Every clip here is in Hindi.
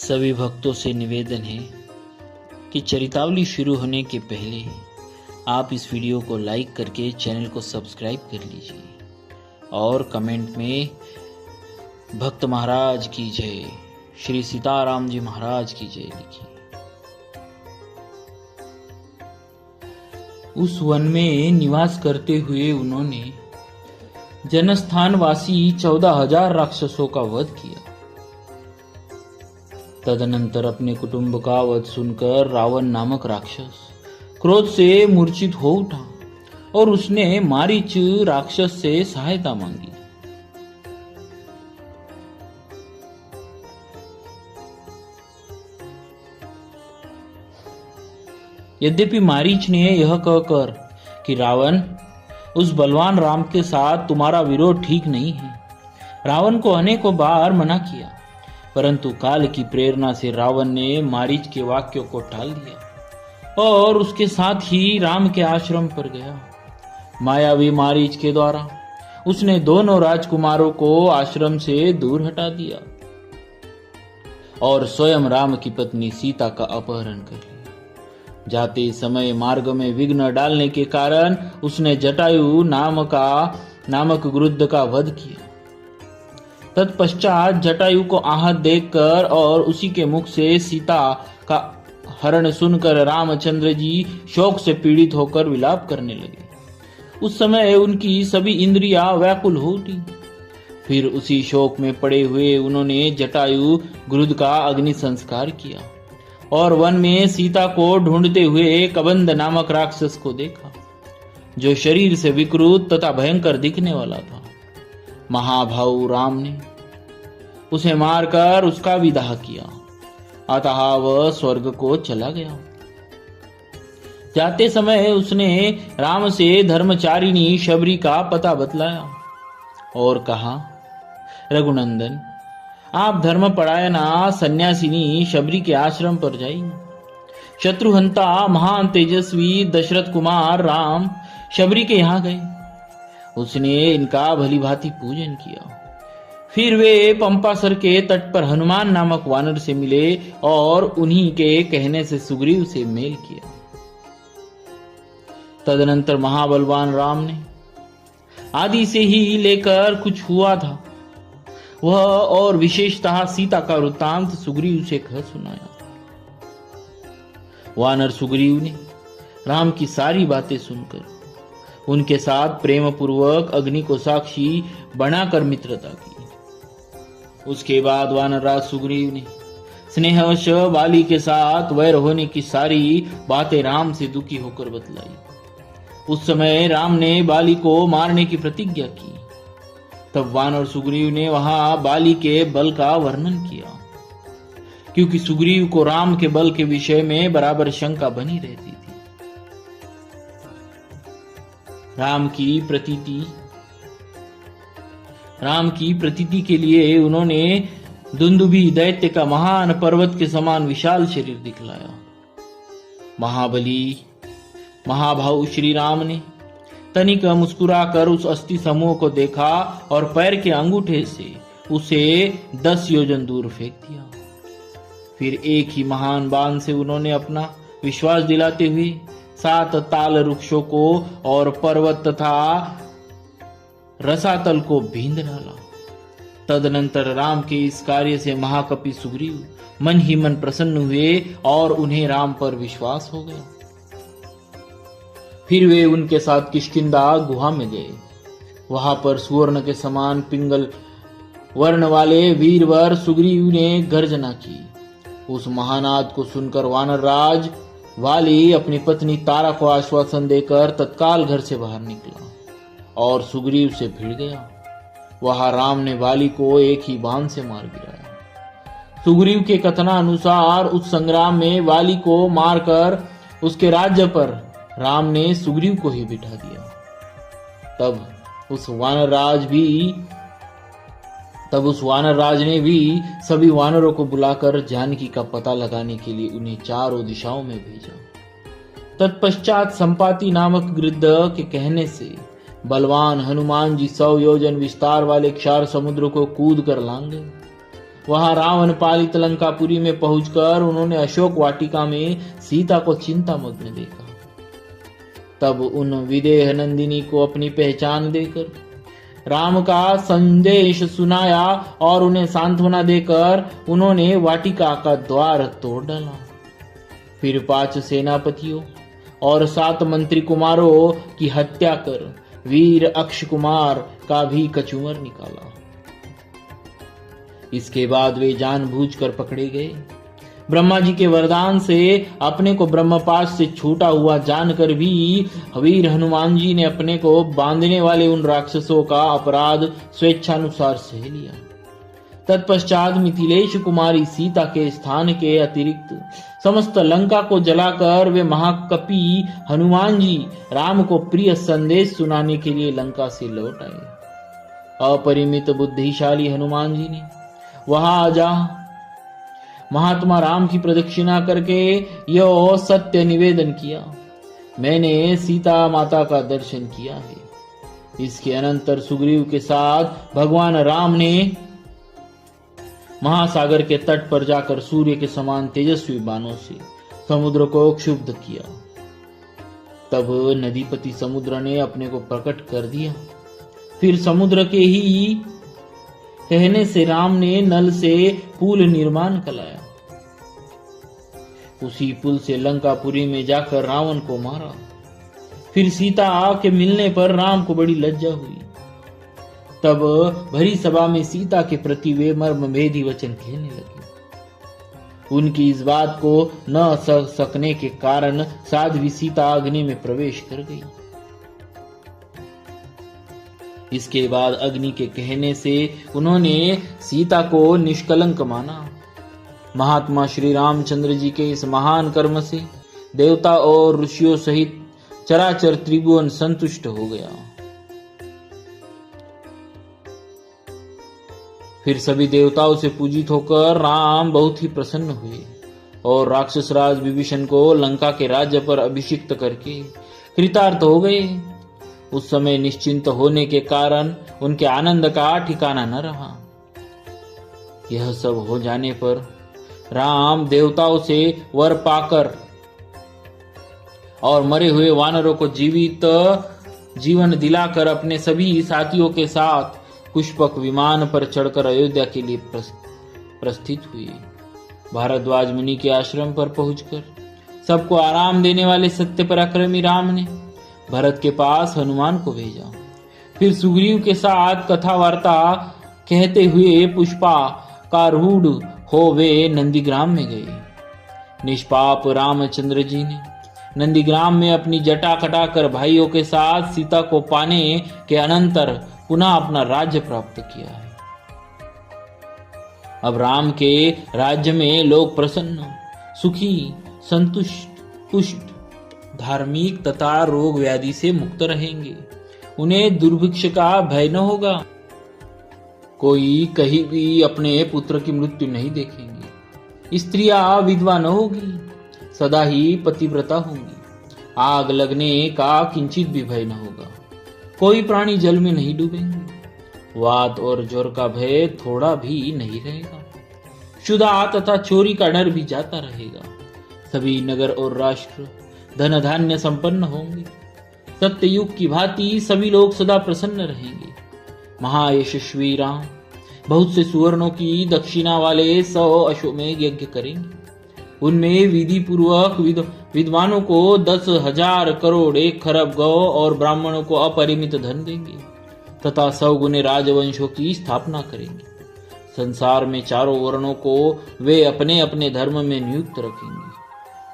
सभी भक्तों से निवेदन है कि चरितावली शुरू होने के पहले आप इस वीडियो को लाइक करके चैनल को सब्सक्राइब कर लीजिए और कमेंट में भक्त महाराज की जय, श्री सीताराम जी महाराज की जय लिखिए। उस वन में निवास करते हुए उन्होंने जनस्थान वासी 14,000 राक्षसों का वध किया। तदनंतर अपने कुटुंब का वध सुनकर रावण नामक राक्षस क्रोध से मूर्छित हो उठा और उसने मारीच राक्षस से सहायता मांगी। यद्यपि मारीच ने यह कहकर कि रावण, उस बलवान राम के साथ तुम्हारा विरोध ठीक नहीं है, रावण को अनेकों बार मना किया, परंतु काल की प्रेरणा से रावण ने मारीच के वाक्यों को टाल दिया और उसके साथ ही राम के आश्रम पर गया। मायावी मारीच के द्वारा उसने दोनों राजकुमारों को आश्रम से दूर हटा दिया और स्वयं राम की पत्नी सीता का अपहरण कर लिया। जाते समय मार्ग में विघ्न डालने के कारण उसने जटायु नामक गरुड़ का वध किया। तत्पश्चात जटायु को आहत देखकर और उसी के मुख से सीता का हरण सुनकर रामचंद्र जी शोक से पीड़ित होकर विलाप करने लगे। उस समय उनकी सभी इंद्रियां व्याकुल हो उठी। फिर उसी शोक में पड़े हुए उन्होंने जटायु गरुड़ का अग्नि संस्कार किया और वन में सीता को ढूंढते हुए कबंध नामक राक्षस को देखा, जो शरीर से विकृत तथा भयंकर दिखने वाला था। महाभाऊ राम ने उसे मारकर उसका विदाह किया, अतः वह स्वर्ग को चला गया। जाते समय उसने राम से धर्मचारिणी शबरी का पता बतलाया और कहा, रघुनंदन, आप धर्मपरायणा सन्यासिनी शबरी के आश्रम पर जाइए। शत्रुहंता महान तेजस्वी दशरथ कुमार राम शबरी के यहाँ गए। उसने इनका भली भांति पूजन किया। फिर वे पंपासर के तट पर हनुमान नामक वानर से मिले और उन्हीं के कहने से सुग्रीव से मेल किया। तदनंतर महाबलवान राम ने आदि से ही लेकर कुछ हुआ था वह और विशेषतः सीता का वृत्तांत सुग्रीव से कह सुनाया। वानर सुग्रीव ने राम की सारी बातें सुनकर उनके साथ प्रेम पूर्वक अग्नि को साक्षी बनाकर मित्रता की। उसके बाद वानरराज सुग्रीव ने स्नेहवश बाली के साथ वैर होने की सारी बातें राम से दुखी होकर बतलाई। उस समय राम ने बाली को मारने की प्रतिज्ञा की। तब वानर सुग्रीव ने वहां बाली के बल का वर्णन किया, क्योंकि सुग्रीव को राम के बल के विषय में बराबर शंका बनी रहती थी। राम की प्रतीति के लिए उन्होंने दुंदुभी दैत्य का महान पर्वत के समान विशाल शरीर दिखलाया। महाभाऊ श्री राम ने तनिक मुस्कुराकर उस अस्थि समूह को देखा और पैर के अंगूठे से उसे 10 योजन दूर फेंक दिया। फिर एक ही महान बाण से उन्होंने अपना विश्वास दिलाते हुए 7 ताल वृक्षों को और पर्वत तथा रसातल को भींद डाला। तदनंतर राम के इस कार्य से महाकपि सुग्रीव मन ही मन प्रसन्न हुए और उन्हें राम पर विश्वास हो गया। फिर वे उनके साथ किष्किंधा गुहा में गए। वहां पर सुवर्ण के समान पिंगल वर्ण वाले वीरवर सुग्रीव ने गर्जना की। उस महानाद को सुनकर वानरराज वाली अपनी पत्नी तारा को आश्वासन देकर तत्काल घर से बाहर निकला और सुग्रीव से भिड़ गया। वहां राम ने वाली को एक ही बाण से मार गिराया। सुग्रीव के कथनानुसार उस संग्राम में वाली को मारकर उसके राज्य पर राम ने सुग्रीव को ही बिठा दिया। तब उस वानर राज ने भी सभी वानरों को बुलाकर जानकी का पता लगाने के लिए उन्हें चारों दिशाओं में भेजा। तत्पश्चात संपाति नामक गिद्ध के कहने से बलवान हनुमान जी 100 योजन विस्तार वाले क्षार समुद्र को कूद कर लांग गए वहां रावण पालित लंकापुरी में पहुंचकर उन्होंने अशोक वाटिका में सीता को चिंतामग्न देखा। तब उन विदेह नंदिनी को अपनी पहचान देकर राम का संदेश सुनाया और उन्हें सांत्वना देकर उन्होंने वाटिका का द्वार तोड़ डाला। फिर 5 सेनापतियों और 7 मंत्री कुमारों की हत्या कर वीर अक्ष कुमार का भी कचूमर निकाला। इसके बाद वे जानबूझकर पकड़े गए। ब्रह्मा जी के वरदान से अपने को ब्रह्मपाश से छूटा हुआ जानकर भी वीर हनुमान जी ने अपने को बांधने वाले उन राक्षसों का अपराध स्वेच्छानुसार सह लिया। तत्पश्चात मिथिलेश कुमारी सीता के स्थान के अतिरिक्त समस्त लंका को जलाकर वे महाकपि हनुमान जी राम को प्रिय संदेश सुनाने के लिए लंका से लौट आए। अपरिमित बुद्धिशाली हनुमान जी ने वहां जा महात्मा राम की प्रदक्षिणा करके यह सत्य निवेदन किया, मैंने सीता माता का दर्शन किया है। इसके अनंतर सुग्रीव के साथ भगवान राम ने महासागर के तट पर जाकर सूर्य के समान तेजस्वी बाणों से समुद्र को क्षुब्ध किया। तब नदीपति समुद्र ने अपने को प्रकट कर दिया। फिर समुद्र के ही कहने से राम ने नल से पुल निर्माण कराया। उसी पुल से लंकापुरी में जाकर रावण को मारा। फिर सीता के मिलने पर राम को बड़ी लज्जा हुई। तब भरी सभा में सीता के प्रति वे मर्मभेदी वचन कहने लगे। उनकी इस बात को न सह सकने के कारण साध्वी सीता अग्नि में प्रवेश कर गई। इसके बाद अग्नि के कहने से उन्होंने सीता को निष्कलंक माना। महात्मा श्री रामचंद्र जी के इस महान कर्म से देवता और ऋषियों सहित चराचर त्रिभुवन संतुष्ट हो गया। फिर सभी देवताओं से पूजित होकर राम बहुत ही प्रसन्न हुए और राक्षस राज विभीषण को लंका के राज्य पर अभिषिक्त करके कृतार्थ हो गए। उस समय निश्चिंत होने के कारण उनके आनंद का ठिकाना न रहा। यह सब हो जाने पर राम देवताओं से वर पाकर और मरे हुए वानरों को जीवित जीवन दिलाकर अपने सभी साथियों के साथ पुष्पक विमान पर चढ़कर अयोध्या के लिए प्रस्थित हुए। भारद्वाज मुनि के आश्रम पर पहुंचकर सबको आराम देने वाले सत्य पराक्रमी राम ने भरत के पास हनुमान को भेजा। फिर सुग्रीव के साथ कथा वार्ता कहते हुए पुष्पा का रूढ़ हो वे नंदीग्राम में गए। निष्पाप रामचंद्र जी ने नंदीग्राम में अपनी जटा कटाकर भाइयों के साथ सीता को पाने के अनंतर पुनः अपना राज्य प्राप्त किया है। अब राम के राज्य में लोग प्रसन्न, सुखी, संतुष्ट, पुष्ट, धार्मिक तथा रोग व्याधि से मुक्त रहेंगे। उन्हें दुर्भिक्ष का भय न होगा। कोई कहीं भी अपने पुत्र की मृत्यु नहीं देखेंगे। स्त्रियां विधवा न होगी, सदा ही पतिव्रता होंगी। आग लगने का किंचित भी भय न होगा। कोई प्राणी जल में नहीं डूबेंगे। वात और ज्वर का भय थोड़ा भी नहीं रहेगा। क्षुधा तथा चोरी का डर भी जाता रहेगा। सभी नगर और राष्ट्र धन धान्य संपन्न होंगे। सत्ययुग की भांति सभी लोग सदा प्रसन्न रहेंगे। महायशस्वी राम बहुत से सुवर्णों की दक्षिणा वाले 100 अश्वमेध यज्ञ करेंगे। उनमें विधि पूर्वक विद्वानों को 10,000 करोड़ 1 खरब गौ और ब्राह्मणों को अपरिमित धन देंगे तथा 100 गुने राजवंशों की स्थापना करेंगे। संसार में चारों वर्णों को वे अपने अपने धर्म में नियुक्त रखेंगे।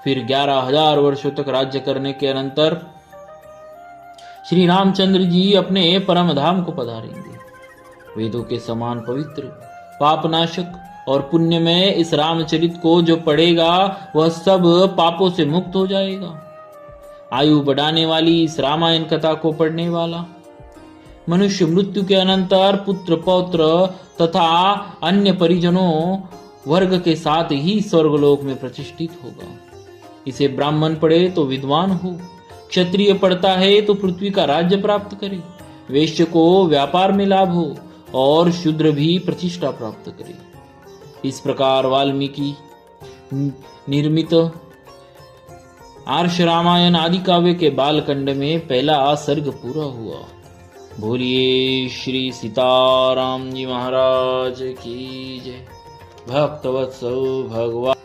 फिर 11,000 वर्षों तक राज्य करने के अनंतर श्री रामचंद्र जी अपने परम धाम को पधारेंगे। वेदों के समान पवित्र, पापनाशक और पुण्य में इस रामचरित को जो पढ़ेगा वह सब पापों से मुक्त हो जाएगा। आयु बढ़ाने वाली इस रामायण कथा को पढ़ने वाला मनुष्य मृत्यु के अनंतर पुत्र पौत्र तथा अन्य परिजनों वर्ग के साथ ही स्वर्गलोक में प्रतिष्ठित होगा। इसे ब्राह्मण पढ़े तो विद्वान हो, क्षत्रिय पढ़ता है तो पृथ्वी का राज्य प्राप्त करे, वैश्य को व्यापार में लाभ हो और शूद्र भी प्रतिष्ठा प्राप्त करे। इस प्रकार वाल्मीकि निर्मित आर्ष रामायण आदि काव्य के बालखंड में पहला सर्ग पूरा हुआ। बोलिए श्री सीताराम जी महाराज की जय। भक्तवत्सल भगवान